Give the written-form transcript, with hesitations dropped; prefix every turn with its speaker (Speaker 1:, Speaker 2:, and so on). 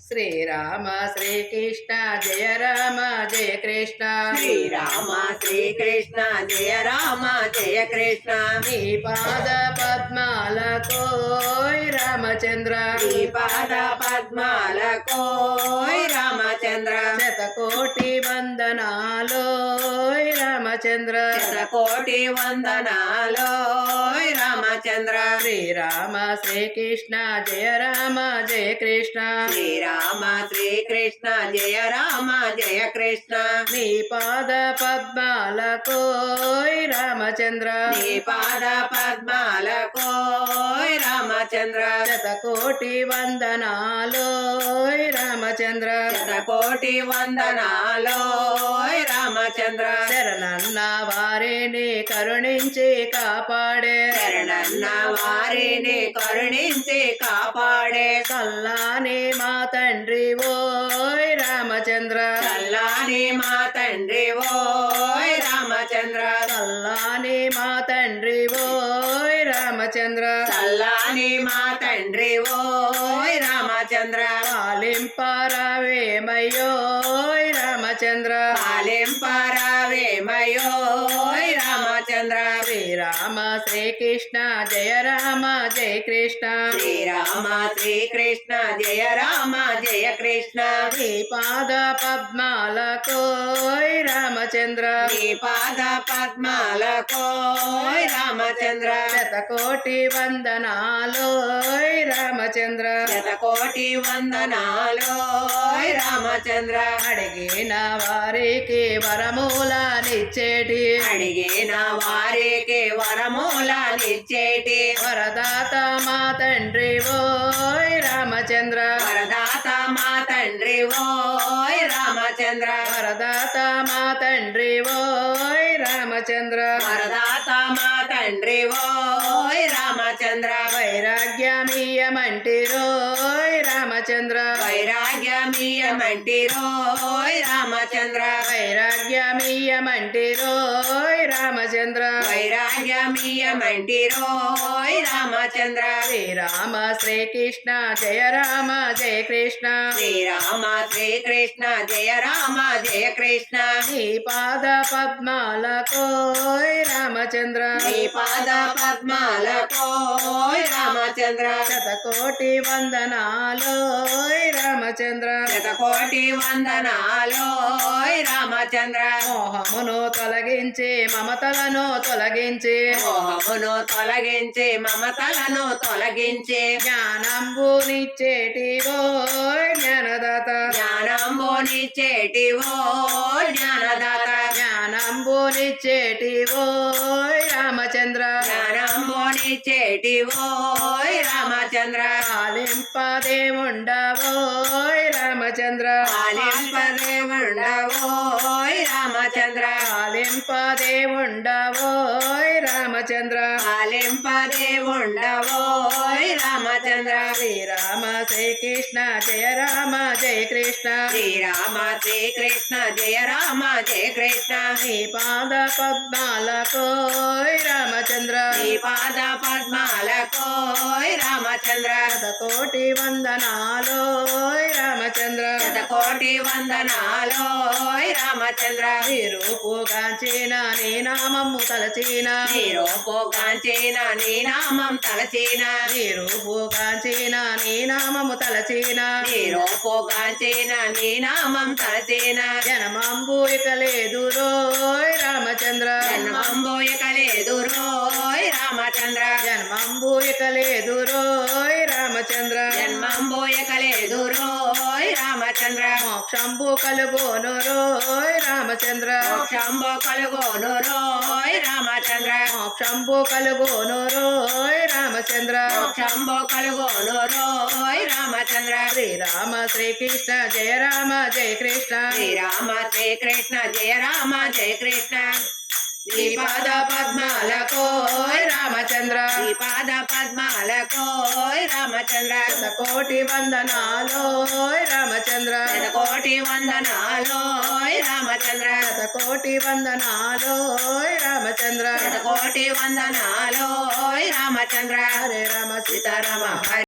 Speaker 1: శ్రీరామ శ్రీకృష్ణ జయ రామ జయ కృష్ణ
Speaker 2: శ్రీరామ శ్రీకృష్ణ జయ రామ జయ కృష్ణ
Speaker 1: నీ పాద పద్మాలకో రామచంద్ర
Speaker 2: నీ పాద పద్మాలకో రామచంద్ర
Speaker 1: శతకోటి వందనాలో రామచంద్ర
Speaker 2: శతకోటి వందనాలో రామచంద్ర
Speaker 1: శ్రీరామ శ్రీకృష్ణ జయ రామ జయ కృష్ణ
Speaker 2: శ్రీరామ శ్రీకృష్ణ జయ రామ జయ కృష్ణ
Speaker 1: నీ పాద పద్మాలకో రామచంద్ర
Speaker 2: నీ పాద పద్మాలకో రామచంద్ర
Speaker 1: శతకోటి వందనాలో రామచంద్ర
Speaker 2: శతకోటి వందనాలో రామచంద్ర
Speaker 1: శరణన్న వారిని కరుణించి కాపాడే
Speaker 2: శరణన్న వారిని కరుణించి కాపాడే
Speaker 1: కల్లాని మా తండ్రి ఓయ్ రామచంద్ర
Speaker 2: చల్లాని మా తండ్రి ఓయ్ రామచంద్ర
Speaker 1: కల్లాని మా తండ్రి ఓయ్ రామచంద్ర
Speaker 2: చల్లాని మా తండ్రి ఓయ్ రామచంద్ర
Speaker 1: పాలింపరావేమయ్యోయ్ రామచంద్ర
Speaker 2: పాలింపరావేమయోయ్ రామచంద్ర
Speaker 1: శ్రీరామ శ్రీకృష్ణ జయ రామ జయ కృష్ణ
Speaker 2: శ్రీరామ శ్రీకృష్ణ జయ రామ జయ కృష్ణ
Speaker 1: నీ పాద పద్మాలకోయ్ రామచంద్ర
Speaker 2: నీ పాద పద్మాలకోయ్ రామచంద్ర
Speaker 1: శతకోటి వందనాలోయ్ రామచంద్ర
Speaker 2: శతకోటి వందనాలోయ్ రామచంద్ర
Speaker 1: అడిగిన వారికి వరమూలనిచ్చేటి
Speaker 2: అడిగిన వారికి వరమూలనిచ్చేటి
Speaker 1: వరదాత మా తండ్రి ఓయ్ రామచంద్ర
Speaker 2: వరదాత మా తండ్రి ఓయ్ రామచంద్ర
Speaker 1: వరదాత మా తండ్రి ఓయ్ రామచంద్ర
Speaker 2: వరదాత మా తండ్రి ఓయ్ రామచంద్ర
Speaker 1: వైరాగ్యమీయమంటిరోయ్ రామచంద్ర
Speaker 2: వైరాగ్యమీయమంటిరోయ్ రామచంద్ర
Speaker 1: వైరాగ్యమీయమంటిరోయ్ రామచంద్ర
Speaker 2: వైరాగ్యమీయమంటిరోయ్ రామచంద్ర
Speaker 1: శ్రీరామ శ్రీకృష్ణ జయ రామ జయ కృష్ణ
Speaker 2: శ్రీరామ శ్రీకృష్ణ జయ రామ జయ కృష్ణ
Speaker 1: నీ పాద పద్మాలకోయ్ రామచంద్ర
Speaker 2: నీ పాద పద్మాలకోయ్ రామచంద్ర
Speaker 1: శతకోటి వందనాలోయ్ రామచంద్ర
Speaker 2: శతకోటి వందనాలోయ్ రామచంద్ర
Speaker 1: మోహమును తొలగించి మమతలను తొలగించి
Speaker 2: మోహమును తొలగించి మమతలను తొలగించి
Speaker 1: జ్ఞానంబునిచ్చేటి ఓయ్ జ్ఞానదాత
Speaker 2: జ్ఞానంబునిచ్చేటి ఓయ్ జ్ఞానదాత
Speaker 1: జ్ఞానంబునిచ్చేటి ఓయ్ రామచంద్ర
Speaker 2: జ్ఞానంబునిచ్చేటి ఓయ్ రామచంద్ర
Speaker 1: పాలింపదేవుండవోయ్ రామచంద్ర
Speaker 2: పాలింపదేవుండవోయ్ రామచంద్ర
Speaker 1: పాలింపదేవుండవోయ్ రామచంద్ర
Speaker 2: పాలింపదేవుండవోయ్ రామచంద్ర
Speaker 1: శ్రీరామ శ్రీకృష్ణ జయ రామ జయ కృష్ణ
Speaker 2: శ్రీరామ శ్రీకృష్ణ జయ రామ జయ కృష్ణ
Speaker 1: నీ పాద పద్మాలకోయ్ రామచంద్ర
Speaker 2: నీ పాద పద్మాలకోయ్ రామచంద్ర
Speaker 1: శతకోటి వందనాలోయ్ రామచంద్ర
Speaker 2: శతకోటి వందనాలోయ్ రామచంద్ర
Speaker 1: రూపుగాంచిన నీ నామము తలచిన
Speaker 2: నీరూపుగాంచిన నీ నామం తలచిన
Speaker 1: రూపుగాంచిన నీ నామము తలచిన
Speaker 2: నీరూపుగాంచిన నీ నామం తలచిన
Speaker 1: జనమంబు ఇక లేదు రోయ్ రామచంద్ర
Speaker 2: జన్మంబు ఇక లేదు రోయ్ రామచంద్ర
Speaker 1: జన్మంబు ఇక లేదు రోయ్ రామచంద్ర
Speaker 2: జన్మంబు ఇక లేదు రోయ్ రామచంద్ర
Speaker 1: మోక్షంబు కలుగోను రోయ్ రామచంద్ర
Speaker 2: మోక్షంబు కలుగోను రోయ్ రామచంద్ర
Speaker 1: మోక్షంబు కలుగోను రోయ్ రామచంద్ర
Speaker 2: మోక్షంబు కలుగోను రోయ్ రామచంద్ర
Speaker 1: శ్రీరామ శ్రీకృష్ణ జయ రామ జయ కృష్ణ
Speaker 2: శ్రీరామ శ్రీకృష్ణ జయ రామ జయ కృష్ణ
Speaker 1: నీ పాద పద్మాలకోయ్ రామచంద్ర
Speaker 2: నీ పాద పద్మాలకోయ్ రామచంద్ర
Speaker 1: శతకోటి వందనాలోయ్ రామచంద్ర
Speaker 2: శతకోటి వందనాలోయ్ రామచంద్ర
Speaker 1: శతకోటి వందనాలోయ్ రామచంద్ర
Speaker 2: శతకోటి వందనాలోయ్ రామచంద్ర
Speaker 1: హరే రామ సీతారామ
Speaker 2: హరే